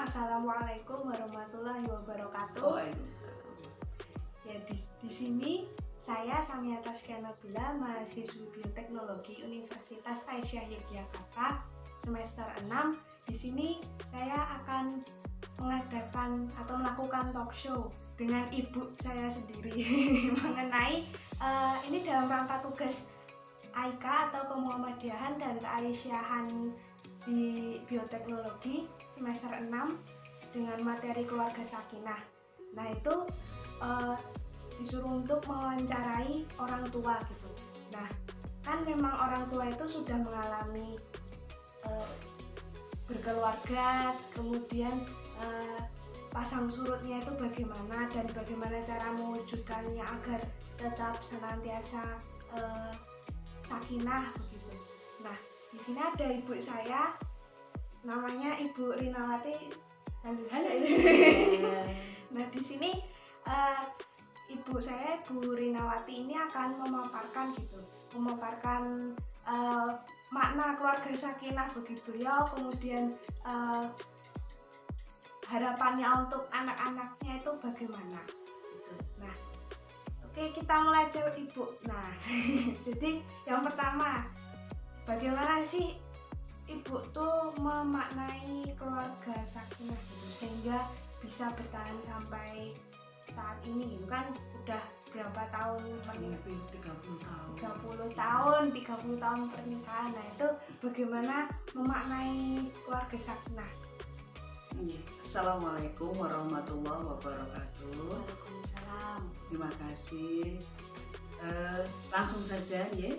Assalamualaikum warahmatullahi wabarakatuh. Waalaikumsalam. Ya, di sini saya Samia Taskia Nabila, mahasiswi Bioteknologi Universitas Aisyah Yogyakarta, semester 6. Di sini saya akan mengadakan atau melakukan talk show dengan ibu saya sendiri mengenai ini dalam rangka tugas AIKA atau Kemuhammadiyahan dan Keaisyahan di Bioteknologi semester 6 dengan materi keluarga sakinah. Nah, itu disuruh untuk mewawancarai orang tua gitu. Nah, kan memang orang tua itu sudah mengalami berkeluarga, kemudian pasang surutnya itu bagaimana dan bagaimana cara mewujudkannya agar tetap senantiasa sakinah begitu. Nah, di sini ada ibu saya, namanya Ibu Rinawati. Halo. Nah, di sini ibu saya, Ibu Rinawati ini akan memaparkan makna keluarga sakinah bagi beliau, kemudian harapannya untuk anak-anaknya itu bagaimana. Nah, oke, kita mulai aja Ibu. Nah, jadi yang pertama, bagaimana sih Ibu tuh memaknai keluarga sakinah gitu, sehingga bisa bertahan sampai saat ini gitu kan, udah berapa tahun Lebih 30 tahun. 30 tahun pernikahan. Nah, itu bagaimana memaknai keluarga sakinah? Assalamualaikum warahmatullahi wabarakatuh. Waalaikumsalam. Terima kasih. Langsung saja ya.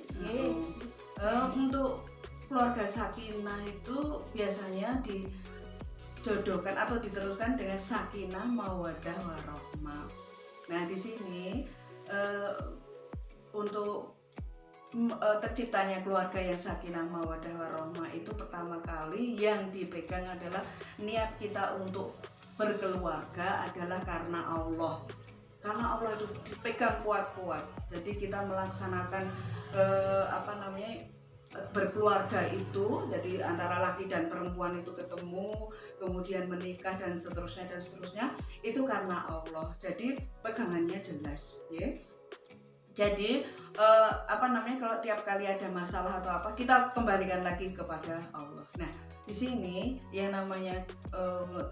Untuk keluarga sakinah itu biasanya dijodohkan atau diteruskan dengan sakinah mawaddah warahmah. Nah, di sini untuk terciptanya keluarga yang sakinah mawaddah warahmah itu pertama kali yang dipegang adalah niat kita untuk berkeluarga adalah karena Allah. Karena Allah itu dipegang kuat-kuat. Jadi kita melaksanakan berkeluarga itu, jadi antara laki dan perempuan itu ketemu, kemudian menikah dan seterusnya itu karena Allah. Jadi pegangannya jelas, ya. Jadi kalau tiap kali ada masalah atau apa, kita kembalikan lagi kepada Allah. Nah, di sini yang namanya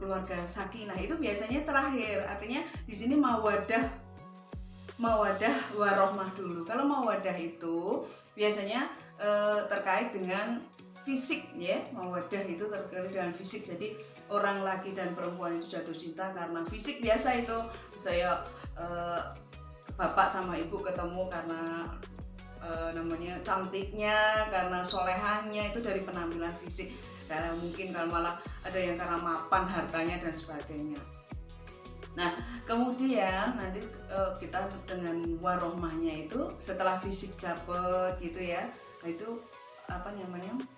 keluarga sakinah itu biasanya terakhir, artinya di sini mawaddah warahmah dulu. Kalau mawaddah itu biasanya terkait dengan fisik, ya. Mawaddah itu terkait dengan fisik. Jadi orang laki dan perempuan itu jatuh cinta karena fisik biasa itu. Saya bapak sama ibu ketemu karena namanya cantiknya, karena solehahnya, itu dari penampilan fisik. Karena mungkin kalau malah ada yang karena mapan hartanya dan sebagainya. Nah, kemudian nanti kita dengan warohmahnya itu setelah fisik dapet gitu ya. Nah, itu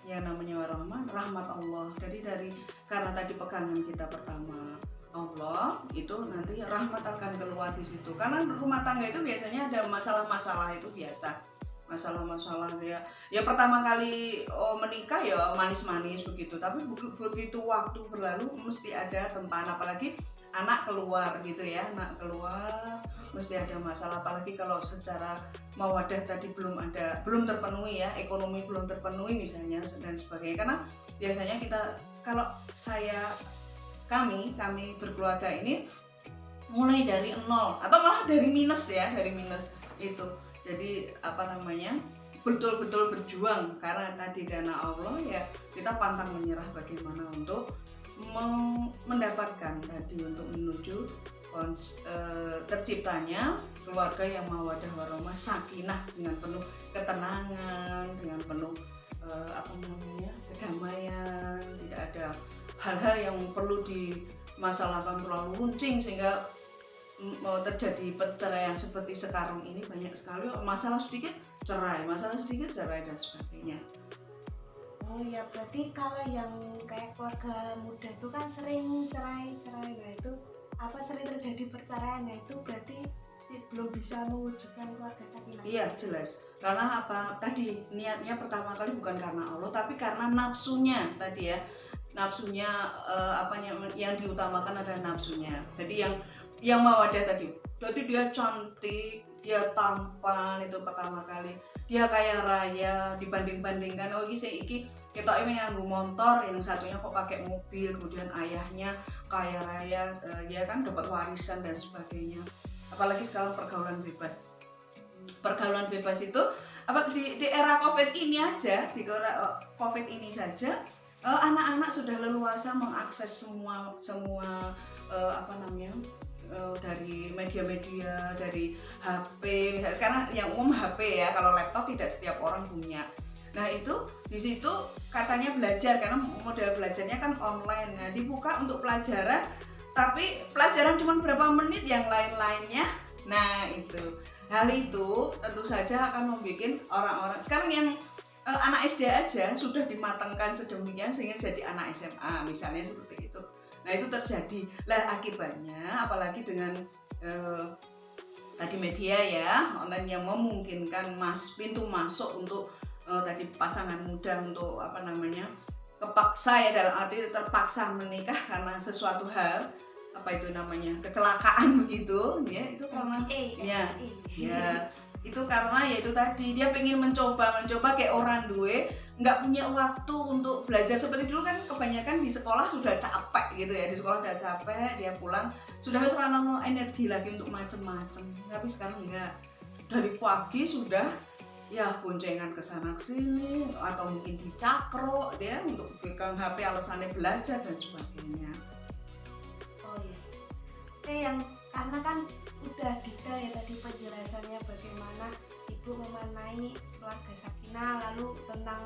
yang namanya warohmah, rahmat Allah. Jadi karena tadi pegangan kita pertama Allah, itu nanti rahmat akan keluar di situ. Karena rumah tangga itu biasanya ada masalah-masalah, itu biasa. Masalah-masalah ya pertama kali menikah ya manis-manis begitu. Tapi begitu waktu berlalu mesti ada tempahan, apalagi anak keluar gitu ya. Anak keluar mesti ada masalah, apalagi kalau secara mawaddah tadi belum terpenuhi ya, ekonomi belum terpenuhi misalnya dan sebagainya. Karena biasanya kami berkeluarga ini mulai dari nol atau malah dari minus itu. Jadi betul-betul berjuang karena tadi dana Allah, ya kita pantang menyerah bagaimana untuk mendapatkan tadi, untuk menuju terciptanya keluarga yang mawaddah warahmah sakinah dengan penuh ketenangan, dengan penuh kedamaian, tidak ada hal-hal yang perlu dimasalahkan terlalu runcing sehingga mau terjadi perceraian seperti sekarang ini. Banyak sekali masalah sedikit cerai dan sebagainya. Oh ya, berarti kalau yang kayak keluarga muda itu kan sering cerai. Nah, itu sering terjadi perceraian. Nah, itu berarti belum bisa mewujudkan keluarga sakinah. Iya, jelas. Karena tadi niatnya pertama kali bukan karena Allah, tapi karena nafsunya tadi ya. nafsunya, yang diutamakan adalah nafsunya. Jadi yang mawadah tadi, berarti dia cantik, dia tampan itu pertama kali, dia kaya raya, dibanding-bandingkan, oh iki kita ini nganggo motor, yang satunya kok pakai mobil, kemudian ayahnya kaya raya, dia kan dapat warisan dan sebagainya. Apalagi sekarang pergaulan bebas itu di era COVID ini aja, di era COVID ini saja, anak-anak sudah leluasa mengakses semua dari media-media, dari HP. Misalnya sekarang yang umum HP ya, kalau laptop tidak setiap orang punya. Nah itu di situ katanya belajar, karena model belajarnya kan online. Nah, dibuka untuk pelajaran, tapi pelajaran cuma berapa menit, yang lain-lainnya. Nah itu hal itu tentu saja akan membuat orang-orang sekarang yang anak SD aja sudah dimatangkan sedemikian sehingga jadi anak SMA misalnya seperti itu. Nah itu terjadi lah akibatnya, apalagi dengan tadi media ya online yang memungkinkan pintu masuk untuk tadi pasangan muda untuk kepaksa ya, dalam arti terpaksa menikah karena sesuatu hal kecelakaan begitu ya, itu karena itu karena ya itu tadi dia pengen mencoba kayak orang nggak punya waktu untuk belajar. Seperti dulu kan kebanyakan di sekolah sudah capek gitu ya, di sekolah udah capek, dia pulang sudah harus energi lagi untuk macem-macem. Tapi sekarang enggak, dari pagi sudah ya boncengan kesana kesini, atau mungkin dicakro dia untuk pegang HP alasannya belajar dan sebagainya. Oh iya, yang karena kan udah detail ya tadi penjelasannya bagaimana ibu memaknai keluarga sakinah, lalu tentang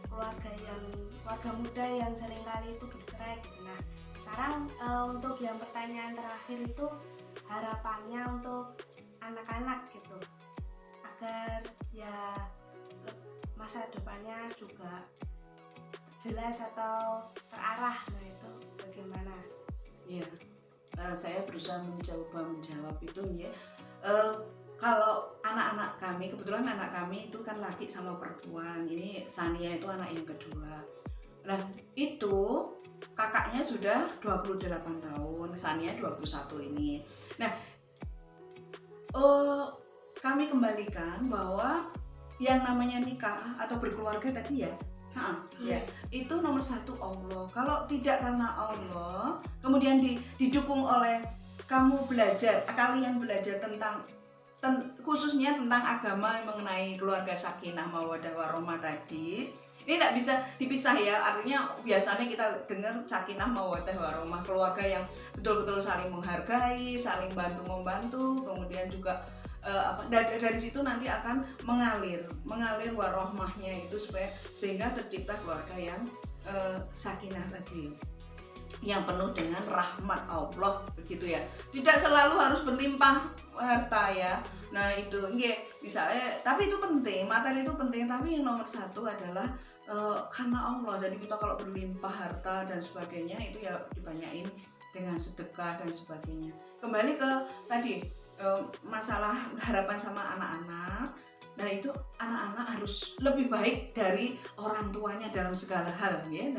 keluarga muda yang seringkali itu bercerai gitu. Nah sekarang untuk yang pertanyaan terakhir itu harapannya untuk anak-anak gitu, agar ya masa depannya juga jelas atau terarah. Nah itu bagaimana? Iya, saya berusaha menjawab itu ya. Kalau anak-anak kami, kebetulan anak kami itu kan laki sama perempuan. Ini Sania itu anak yang kedua. Nah itu kakaknya sudah 28 tahun, Sania 21 ini. Nah kami kembalikan bahwa yang namanya nikah atau berkeluarga tadi ya, itu nomor satu Allah. Kalau tidak karena Allah, kemudian didukung oleh kalian belajar tentang khususnya tentang agama mengenai keluarga sakinah mawaddah warahmah tadi, ini tidak bisa dipisah ya. Artinya biasanya kita dengar sakinah mawaddah warahmah, keluarga yang betul-betul saling menghargai, saling bantu membantu, kemudian juga dari situ nanti akan mengalir warohmahnya itu sehingga tercipta keluarga yang sakinah tadi, yang penuh dengan rahmat Allah begitu ya. Tidak selalu harus berlimpah harta ya. Nah itu misalnya, tapi itu penting, materi itu penting, tapi yang nomor satu adalah karena Allah. Jadi kita kalau berlimpah harta dan sebagainya itu ya dibanyain dengan sedekah dan sebagainya. Kembali ke tadi masalah harapan sama anak-anak. Nah itu anak-anak harus lebih baik dari orang tuanya dalam segala hal ya,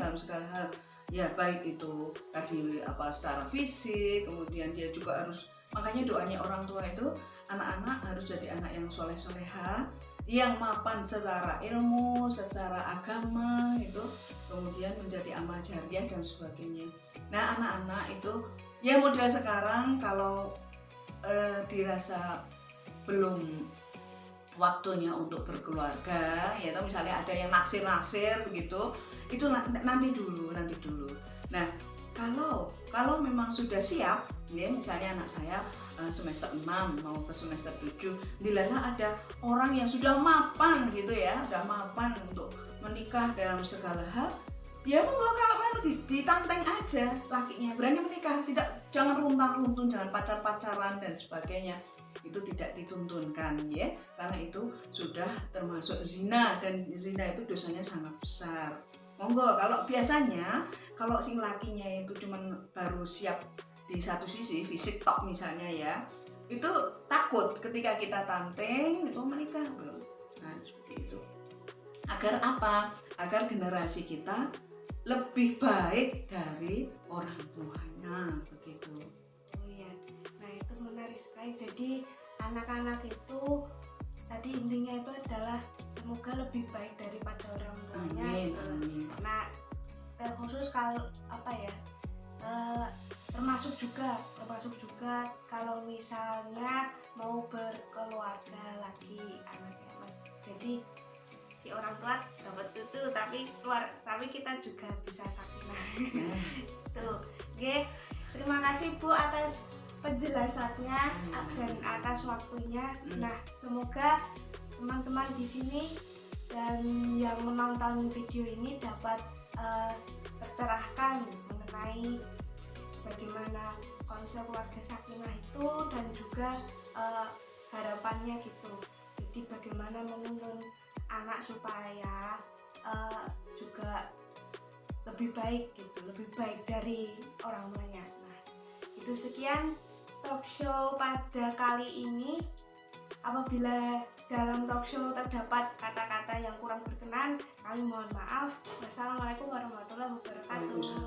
ya, baik itu tadi secara fisik, kemudian dia juga harus, makanya doanya orang tua itu anak-anak harus jadi anak yang soleh-soleha, yang mapan secara ilmu, secara agama itu, kemudian menjadi amal jariah dan sebagainya. Nah anak-anak itu ya model sekarang kalau dirasa belum waktunya untuk berkeluarga ya, atau misalnya ada yang naksir begitu, itu nanti dulu. Nah kalau memang sudah siap ya, misalnya anak saya semester 6 mau ke semester 7, dilala ada orang yang sudah mapan gitu ya, sudah mapan untuk menikah dalam segala hal, ya monggo, kalau mau ditanteng aja lakinya, berani menikah, jangan runtang-runtun, jangan pacaran dan sebagainya, itu tidak dituntunkan ya, karena itu sudah termasuk zina, dan zina itu dosanya sangat besar. Monggo, kalau biasanya kalau sing lakinya itu cuman baru siap di satu sisi fisik tok misalnya ya, itu takut ketika kita tanteng itu menikah belum. Nah seperti itu. Agar apa? Agar generasi kita lebih baik dari orang tuanya, begitu. Oh iya, nah itu menarik sekali. Jadi anak-anak itu tadi intinya itu adalah semoga lebih baik daripada orang tuanya. Amin, amin. Nah, terkhusus kalau apa ya, termasuk juga kalau misalnya mau berkeluarga lagi anaknya mas. Jadi si orang tua dapat cucu tapi kita juga bisa sakinah. Tuh, oke. Terima kasih Bu atas penjelasannya dan atas waktunya. Nah, semoga teman-teman di sini dan yang menonton video ini dapat tercerahkan mengenai bagaimana konsep keluarga sakinah itu dan juga harapannya gitu. Jadi bagaimana menuntun anak supaya juga lebih baik gitu, lebih baik dari orang tuanya. Nah, itu sekian talk show pada kali ini. Apabila dalam talk show terdapat kata-kata yang kurang berkenan, kami mohon maaf. Wassalamualaikum warahmatullahi wabarakatuh.